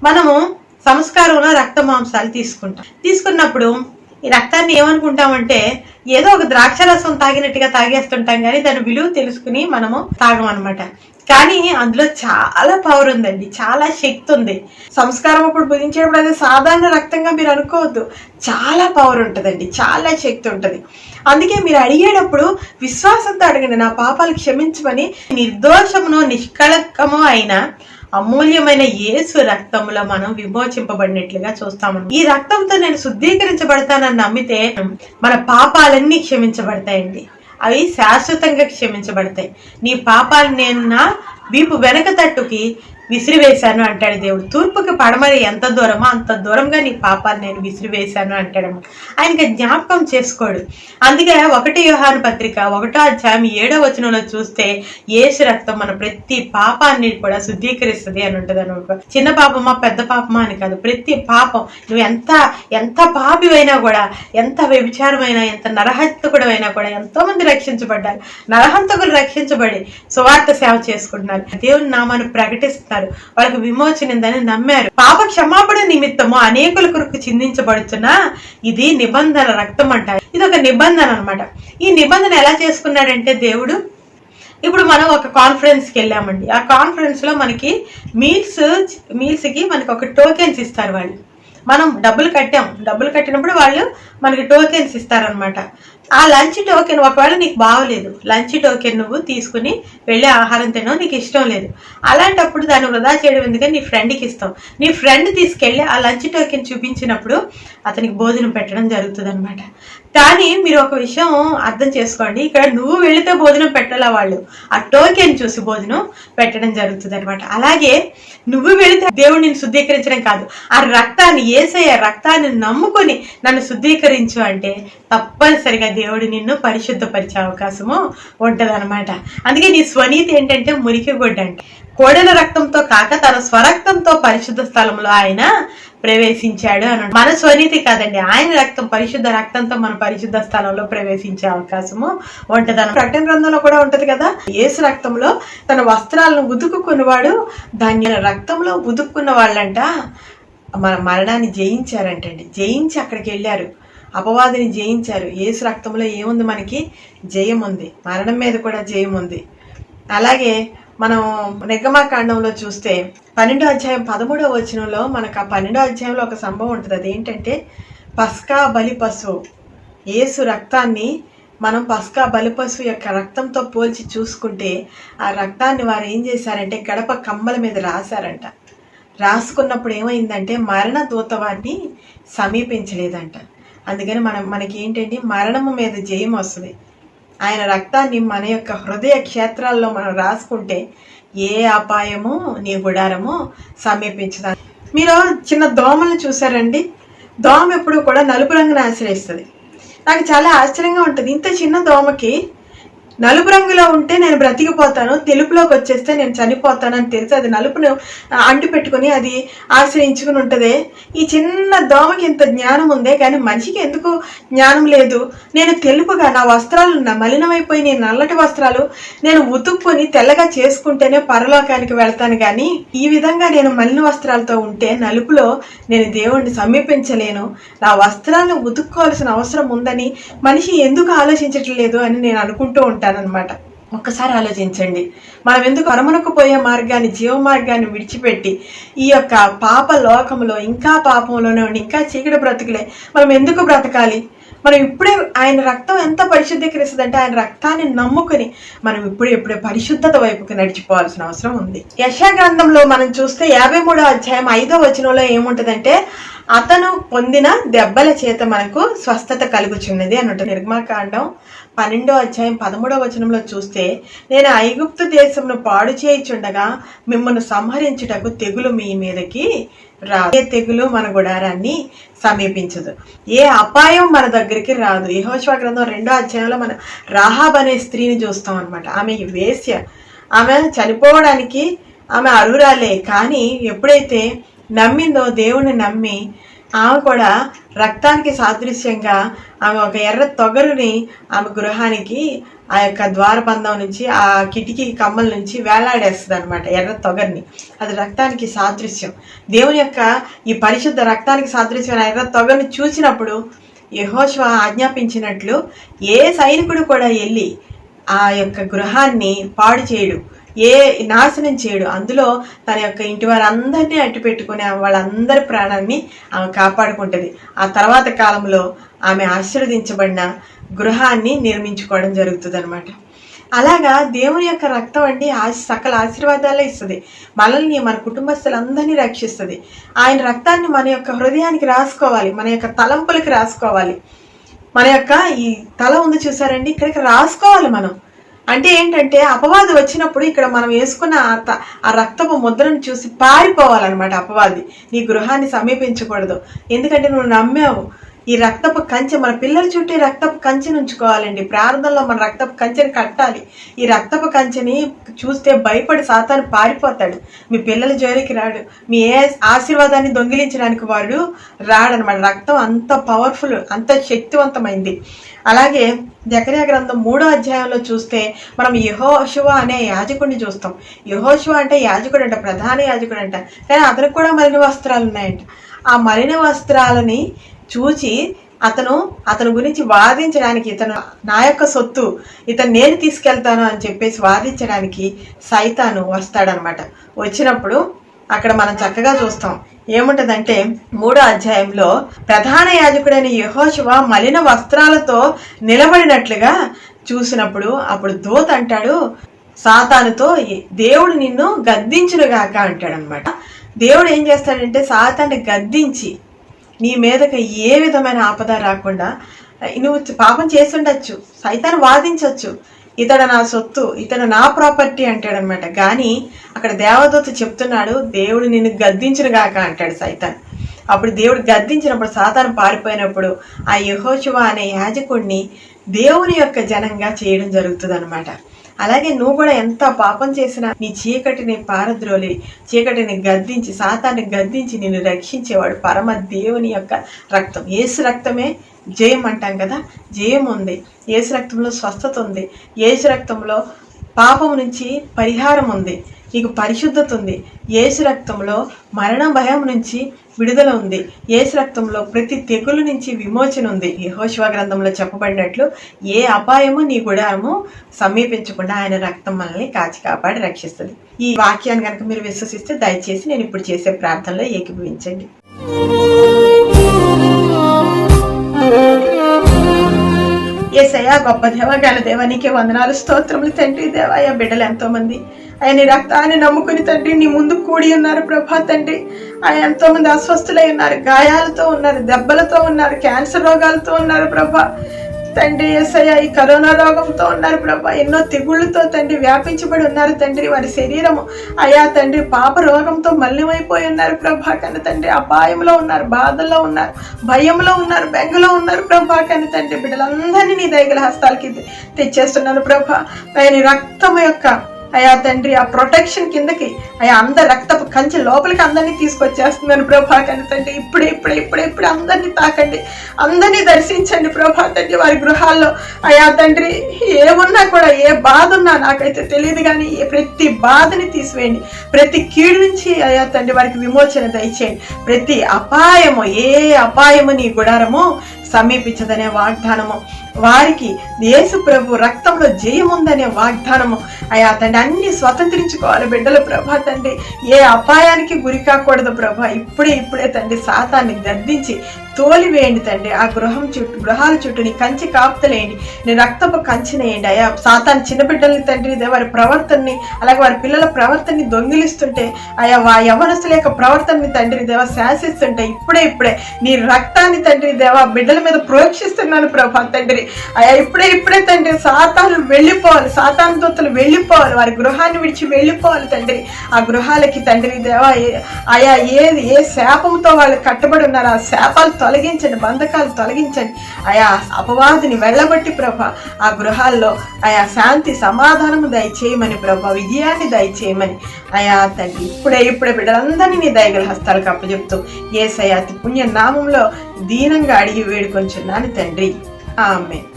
మనము సంస్కారంలో రక్త మాంసాలు తీసుకున్నప్పుడు ఈ రక్తాన్ని ఏమనుకుంటామంటే ఏదో ఒక ద్రాక్ష రసం తాగినట్టుగా తాగేస్తుంటాం, కానీ దాని విలువ తెలుసుకుని మనము తాగమన్నమాట. కానీ అందులో చాలా పవర్ ఉందండి, చాలా శక్తి ఉంది. సంస్కారం అప్పుడు భుజించేటప్పుడు అది సాధారణ రక్తంగా మీరు అనుకోవద్దు, చాలా పవర్ ఉంటుందండి, చాలా శక్తి ఉంటుంది. అందుకే మీరు అడిగేటప్పుడు విశ్వాసంతో అడగండి, నా పాపాలు క్షమించమని. నిర్దోషమును నిష్కళంకము అయిన అమూల్యమైన యేసు రక్తంలో మనం విమోచింపబడినట్లుగా చూస్తాము. ఈ రక్తంతో నేను శుద్ధీకరించబడతానని నమ్మితే మన పాపాలన్నీ క్షమించబడతాయండి, అవి శాశ్వతంగా క్షమించబడతాయి. నీ పాపాలు నేను నా వీపు వెనక తట్టుకి విసిరివేశాను అంటాడు దేవుడు. తూర్పుకి పడమరి ఎంత దూరమో అంత దూరంగా నీ పాపాలు నేను విసిరివేశాను అంటాడు. ఆయనకి జ్ఞాపకం చేసుకోడు. అందుకే 1 యోహాను పత్రిక 1వ అధ్యాయం 7వ వచనంలో చూస్తే యేసు రక్తం మన ప్రతి పాపాన్ని కూడా శుద్ధీకరిస్తుంది అని ఉంటుంది అనమాట. చిన్న పాపమా పెద్ద పాపమా అని కాదు, ప్రతి పాపం నువ్వు ఎంత పాపివైనా కూడా, ఎంత వ్యభిచారమైనా, ఎంత నరహంతకుడైనా కూడా. ఎంతో మంది రక్షించబడ్డారు, నరహంతకులు రక్షించబడి సువార్త సేవ చేసుకుంటున్నారు, దేవుని నామాన్ని ప్రకటిస్తున్నారు, వాళ్ళకి విమోచన ఉందని నమ్మారు. పాప క్షమాపణ నిమిత్తము అనేకుల కొరకు చిందించబడుతున్న ఇది నిబంధన రక్తం అంటారు. ఇది ఒక నిబంధన అనమాట. ఈ నిబంధన ఎలా చేసుకున్నాడంటే దేవుడు, ఇప్పుడు మనం ఒక కాన్ఫరెన్స్కి వెళ్ళామండి, ఆ కాన్ఫరెన్స్ లో మనకి మీల్స్ కి మనకి ఒక టోకెన్స్ ఇస్తారు వాళ్ళు. మనం డబ్బులు కట్టినప్పుడు వాళ్ళు మనకి టోకెన్స్ ఇస్తారనమాట. ఆ లంచ్ టోకెన్ ఒకవేళ నీకు బాగోలేదు, లంచ్ టోకెన్ నువ్వు తీసుకుని వెళ్ళి ఆహారం తినవు, నీకు ఇష్టం లేదు, అలాంటప్పుడు దాన్ని వృధా చేయడం ఎందుకని నీ ఫ్రెండ్కి ఇస్తాం. నీ ఫ్రెండ్ తీసుకెళ్ళి ఆ లంచ్ టోకెన్ చూపించినప్పుడు అతనికి భోజనం పెట్టడం జరుగుతుంది అనమాట. కానీ మీరు ఒక విషయం అర్థం చేసుకోండి, ఇక్కడ నువ్వు వెళితే భోజనం పెట్టాలా, వాళ్ళు ఆ టోకెన్ చూసి భోజనం పెట్టడం జరుగుతుంది అనమాట. అలాగే నువ్వు వెళితే దేవుడు నిన్ను శుద్ధీకరించడం కాదు, ఆ రక్తాన్ని, యేసయ్య రక్తాన్ని నమ్ముకొని నన్ను శుద్ధీకరించు అంటే తప్పనిసరిగా దేవుడు నిన్ను పరిశుద్ధపరిచే అవకాశము ఉంటది అనమాట. అందుకే నీ స్వనీతి ఏంటంటే మురికి గుడ్డ అంటే కోడెల రక్తంతో కాక తన స్వరక్తంతో పరిశుద్ధ స్థలంలో ఆయన ప్రవేశించాడు అన్నాడు. మన స్వనీతి కాదండి, ఆయన రక్తం, పరిశుద్ధ రక్తంతో మన పరిశుద్ధ స్థలంలో ప్రవేశించే అవకాశము ఉంటది. ప్రకటన గ్రంథంలో కూడా ఉంటది కదా, యేసు రక్తంలో తన వస్త్రాలను ఉతుక్కున్నవాడు ధన్యుల. రక్తంలో ఉతుక్కున్న వాళ్ళంట మన మరణాన్ని జయించారంటండి, జయించి అక్కడికి వెళ్ళారు, అపవాదిని జయించారు. యేసు రక్తంలో ఏముంది, మనకి జయం ఉంది, మరణం మీద కూడా జయం ఉంది. అలాగే మనం నిర్గమాకాండంలో చూస్తే 12వ అధ్యాయం 13వ వచనంలో మనకు ఆ 12వ అధ్యాయంలో ఒక సంభవం ఉంటుంది. అదేంటంటే పస్కా బలి పశువు యేసు రక్తాన్ని మనం పస్కా బలి పశువు యొక్క రక్తంతో పోల్చి చూసుకుంటే ఆ రక్తాన్ని వారు ఏం చేశారంటే గడప కమ్మల మీద రాశారంట. రాసుకున్నప్పుడు ఏమైందంటే మరణ దూత వారిని సమీపించలేదంట. అందుకని మనకి ఏంటంటే మరణము మీద జయం వస్తుంది. ఆయన రక్తాన్ని మన యొక్క హృదయ క్షేత్రాల్లో మనం రాసుకుంటే ఏ అపాయము నీ గుడారము సమీపించదా. మీరు చిన్న దోమలను చూసారండి, దోమ ఎప్పుడు కూడా నలుపు రంగును ఆశ్రయిస్తుంది. నాకు చాలా ఆశ్చర్యంగా ఉంటుంది, ఇంత చిన్న దోమకి నలుపు రంగులో ఉంటే నేను బ్రతికిపోతాను, తెలుపులోకి వచ్చేస్తే నేను చనిపోతాను అని తెలిసి అది నలుపును అంటు పెట్టుకుని అది ఆశ్రయించుకుని ఉంటుంది. ఈ చిన్న దోమకి ఇంత జ్ఞానం ఉందే, కానీ మనిషికి ఎందుకు జ్ఞానం లేదు? నేను తెలుపుగా నా వస్త్రాలు మలినమైపోయి నేను నల్లటి వస్త్రాలు నేను ఉతుక్కుని తెల్లగా చేసుకుంటేనే పరలోకానికి వెళ్తాను, కానీ ఈ విధంగా నేను మలిన వస్త్రాలతో ఉంటే నలుపులో నేను దేవుణ్ణి సమీపించలేను, నా వస్త్రాలను ఉతుక్కోవాల్సిన అవసరం ఉందని మనిషి ఎందుకు ఆలోచించట్లేదు అని నేను అనుకుంటూ ఉంటాను అనమాట. ఒక్కసారి ఆలోచించండి, మనం ఎందుకు పరమునకు పోయే మార్గాన్ని, జీవ మార్గాన్ని విడిచిపెట్టి ఈ యొక్క పాప లోకంలో ఇంకా పాపంలోనే ఉండి ఇంకా చీకటి బ్రతుకులే మనం ఎందుకు బ్రతకాలి? మనం ఇప్పుడే ఆయన రక్తం ఎంత పరిశుద్ధీకరిస్తుంది అంటే ఆయన రక్తాన్ని నమ్ముకుని మనం ఇప్పుడే పరిశుద్ధత వైపుకి నడిచిపోవాల్సిన అవసరం ఉంది. యెషయా గ్రంథంలో మనం చూస్తే 53వ అధ్యాయం 5వ వచనంలో ఏముంటదంటే అతను పొందిన దెబ్బల చేత మనకు స్వస్థత కలుగుచున్నది అని ఉంటుంది. నిర్గమాకాండం 12వ అధ్యాయం 13వ వచనంలో చూస్తే నేను ఐగుప్తు దేశమును పాడు చేయుచుండగా మిమ్మల్ని సంహరించుటకు తెగులు మీ మీదకి రాదు, ఏ తెగులు మన గుడారాన్ని సమీపించదు, ఏ అపాయం మన దగ్గరికి రాదు. యెహోషువ గ్రంథం 2వ అధ్యాయంలో మనం రాహాబ్ అనే స్త్రీని చూస్తాం అనమాట. ఆమె వేశ్య, ఆమె చనిపోవడానికి ఆమె అర్హురాలే, కానీ ఎప్పుడైతే నమ్మిందో, దేవుణ్ణి నమ్మి ఆమె కూడా రక్తానికి సాదృశ్యంగా ఆమె ఒక ఎర్ర తొగరుని ఆమె గృహానికి ఆ యొక్క ద్వారబంధం నుంచి, ఆ కిటికీ కమ్మల నుంచి వేలాడేస్తుంది అనమాట, ఎర్ర తొగరిని. అది రక్తానికి సాదృశ్యం. దేవుని యొక్క ఈ పరిశుద్ధ రక్తానికి సాదృశ్యమైన ఎర్ర తొగరిని చూసినప్పుడు యెహోషువ ఆజ్ఞాపించినట్లు ఏ సైనికుడు కూడా వెళ్ళి ఆ యొక్క గృహాన్ని పాడు చేయడు, ఏ నాశనం చేయడు. అందులో తన యొక్క ఇంటి వారందరినీ అట్టు పెట్టుకుని వాళ్ళందరి ప్రాణాన్ని ఆమె కాపాడుకుంటుంది. ఆ తర్వాత కాలంలో ఆమె ఆశీర్వదించబడిన గృహాన్ని నిర్మించుకోవడం జరుగుతుంది అనమాట. అలాగా దేవుని యొక్క రక్తం అండి సకల ఆశీర్వాదాలే ఇస్తుంది. మనల్ని, మన కుటుంబస్తులందరినీ రక్షిస్తుంది. ఆయన రక్తాన్ని మన యొక్క హృదయానికి రాసుకోవాలి, మన యొక్క తలంపులకి రాసుకోవాలి. మన యొక్క ఈ తల ఉంది చూసారండి, ఇక్కడికి రాసుకోవాలి మనం. అంటే ఏంటంటే అపవాది వచ్చినప్పుడు ఇక్కడ మనం వేసుకున్న ఆ రక్తపు ముద్రను చూసి పారిపోవాలన్నమాట. అపవాది నీ గృహాన్ని సమీపించకూడదు. ఎందుకంటే నువ్వు నమ్మావు. ఈ రక్తపు కంచె, మన పిల్లల చుట్టూ రక్తపు కంచెని ఉంచుకోవాలండి. ప్రార్థనలో మన రక్తపు కంచెని కట్టాలి. ఈ రక్తపు కంచెని చూస్తే భయపడి సాతాను పారిపోతాడు. మీ పిల్లల జోలికి రాడు, మీ ఏ ఆశీర్వాదాన్ని దొంగిలించడానికి వాడు రాడనమాట. రక్తం అంత పవర్ఫుల్, అంత శక్తివంతమైంది. అలాగే జకర్యా గ్రంథం 3వ అధ్యాయంలో చూస్తే మనం యెహోషువ అనే యాజకుడిని చూస్తాం. యెహోషువ అంటే యాజకుడు అంట, ప్రధాన యాజకుడు అంట. కానీ అతనికి కూడా మలిన వస్త్రాలు ఉన్నాయంట. ఆ మలిన వస్త్రాలని చూచి అతను గురించి వాదించడానికి, ఇతను నా యొక్క సొత్తు, ఇతను నేను తీసుకెళ్తాను అని చెప్పేసి వాదించడానికి సైతాను వస్తాడనమాట. వచ్చినప్పుడు అక్కడ మనం చక్కగా చూస్తాం ఏముంటదంటే 3వ అధ్యాయంలో ప్రధాన యాజకుడైన యెహోషువ మలిన వస్త్రాలతో నిలబడినట్లుగా చూసినప్పుడు అప్పుడు దూత అంటాడు సాతానుతో, దేవుడు నిన్ను గద్దించునుగాక అంటాడనమాట. దేవుడు ఏం చేస్తాడంటే సాతాన్ని గద్దించి నీ మీదకి ఏ విధమైన ఆపద రాకుండా, నువ్వు పాపం చేసి ఉండొచ్చు, సైతాన్ని వాదించవచ్చు, ఇతడు నా సొత్తు, ఇతడు నా ప్రాపర్టీ అంటాడనమాట. కానీ అక్కడ దేవదూత చెప్తున్నాడు దేవుడు నిన్ను గద్దించునుగాక అంటాడు సైతాన్. అప్పుడు దేవుడు గద్దించినప్పుడు సాతాను పారిపోయినప్పుడు ఆ యెహోషువ అనే యాజకుడిని దేవుని యొక్క జనంగా చేయడం జరుగుతుంది అనమాట. అలాగే నువ్వు కూడా ఎంత పాపం చేసినా నీ చీకటిని పారద్రోలి, చీకటిని గద్దించి, సాతాన్ని గద్దించి నిన్ను రక్షించేవాడు పరమ దేవుని యొక్క రక్తం. యేసు రక్తమే జయం అంటాం కదా, జయం ఉంది. యేసు రక్తంలో స్వస్థత ఉంది. యేసు రక్తంలో పాపం నుంచి పరిహారం ఉంది, నీకు పరిశుద్ధత ఉంది. యేసు రక్తంలో మరణ భయం నుంచి విడుదల ఉంది. యేసు రక్తంలో ప్రతి తెగులు నుంచి విమోచన ఉంది. యెహోషువ గ్రంథంలో చెప్పబడినట్లు ఏ అపాయము నీ గుడారము సమీపించకుండా ఆయన రక్తం మనల్ని కాచి కాపాడి రక్షిస్తుంది. ఈ వాక్యాన్ని కనుక మీరు విశ్వసిస్తే దయచేసి నేను ఇప్పుడు చేసే ప్రార్థనలో ఏకీభవించండి. యేసయ్యా, గొప్ప దేవ, గల దేవ, నీకే వందనాలు, స్తోత్రములు తండ్రి. దేవ, అయ్యా బిడ్డలు ఎంతో మంది ఆయన నీ రక్తాన్ని నమ్ముకుని తండ్రి నీ ముందు కూడి ఉన్నారు ప్రభా. తండ్రి ఆయన ఎంతో మంది అస్వస్థులై ఉన్నారు, గాయాలతో ఉన్నారు, దెబ్బలతో ఉన్నారు, క్యాన్సర్ రోగాలతో ఉన్నారు ప్రభా. తండ్రి యేసయ్యా, ఈ కరోనా రోగంతో ఉన్నారు ప్రభా. ఎన్నో తెగుళ్లతో తండ్రి వ్యాపించబడి ఉన్నారు తండ్రి. వారి శరీరము అయా తండ్రి పాప రోగంతో మలినమైపోయి ఉన్నారు ప్రభా. కానీ తండ్రి అపాయంలో ఉన్నారు, బాధల్లో ఉన్నారు, భయంలో ఉన్నారు, బెంగలో ఉన్నారు ప్రభా. కానీ తండ్రి బిడ్డలందరినీ నీ దయగల హస్తాలకి తెచ్చేస్తున్నాను ప్రభా. ఆయన రక్తము యొక్క అయా తండ్రి ఆ ప్రొటెక్షన్ కిందకి అయా అందరి రక్తపు కంచె లోపలికి అందరినీ తీసుకొచ్చేస్తున్నాను ప్రభా. కానీ తండ్రి ఇప్పుడే అందరినీ తాకండి, అందరినీ దర్శించండి ప్రభా. తండ్రి వారి గృహాల్లో అయా తండ్రి ఏమున్నా కూడా, ఏ బాధ ఉన్నా నాకైతే తెలియదు కానీ ప్రతి బాధని తీసివేయండి. ప్రతి కీడు నుంచి అయా తండ్రి వారికి విమోచన దయచేయండి. ప్రతి అపాయము, ఏ అపాయము నీ గుడారము సమీపించదనే వాగ్దానము, వారికి యేసు ప్రభు రక్తంలో జయముందనే వాగ్దానము అయా తండ్రి అన్ని స్వతంత్రించుకోవాలి బిడ్డలు ప్రభా. తండ్రి ఏ అపాయానికి గురి కాకూడదు ప్రభా. ఇప్పుడే తండ్రి సాతాన్ని గద్దించి తోలివేయండి తండ్రి. ఆ గృహాల చుట్టూ నీ కంచె కాపుతలేయండి, నీ రక్తపు కంచెనేయండి అయా. సాతాను చిన్న బిడ్డల్ని తండ్రి వారి ప్రవర్తనని, అలాగే వారి పిల్లల ప్రవర్తనని దొంగిలిస్తుంటే అయా యవ్వనస్తుల యొక్క ప్రవర్తనని తండ్రి దేవ శాసిస్తుంటే ఇప్పుడే నీ రక్తాన్ని తండ్రి దేవ బిడ్డల బిడ్డల మీద ప్రోక్షిస్తున్నాను ప్రభా తండ్రి. అయా ఇప్పుడే తండ్రి సాతాను వెళ్ళిపోవాలి, సాతాను దూతలు వెళ్ళిపోవాలి, వారి గృహాన్ని విడిచి వెళ్ళిపోవాలి తండ్రి. ఆ గృహాలకి తండ్రి దేవా అయా ఏ శాపంతో వాళ్ళు కట్టబడి ఉన్నారు ఆ శాపాలు తొలగించండి, బంధకాలు తొలగించండి. అయా అపవాదిని వెళ్ళబట్టి ప్రభా ఆ గృహాల్లో అయా శాంతి సమాధానము దయచేయమని ప్రభా, విజయాన్ని దయచేయమని అయా తండ్రి ఇప్పుడే బిడ్డలందరినీ నీ దయగల హస్తాలకు అప్పచెప్తూ యేసయ్య అతి పుణ్య నామంలో దీనంగా అడిగి వేడుకొంచున్నాను తండ్రి. ఆమేన్.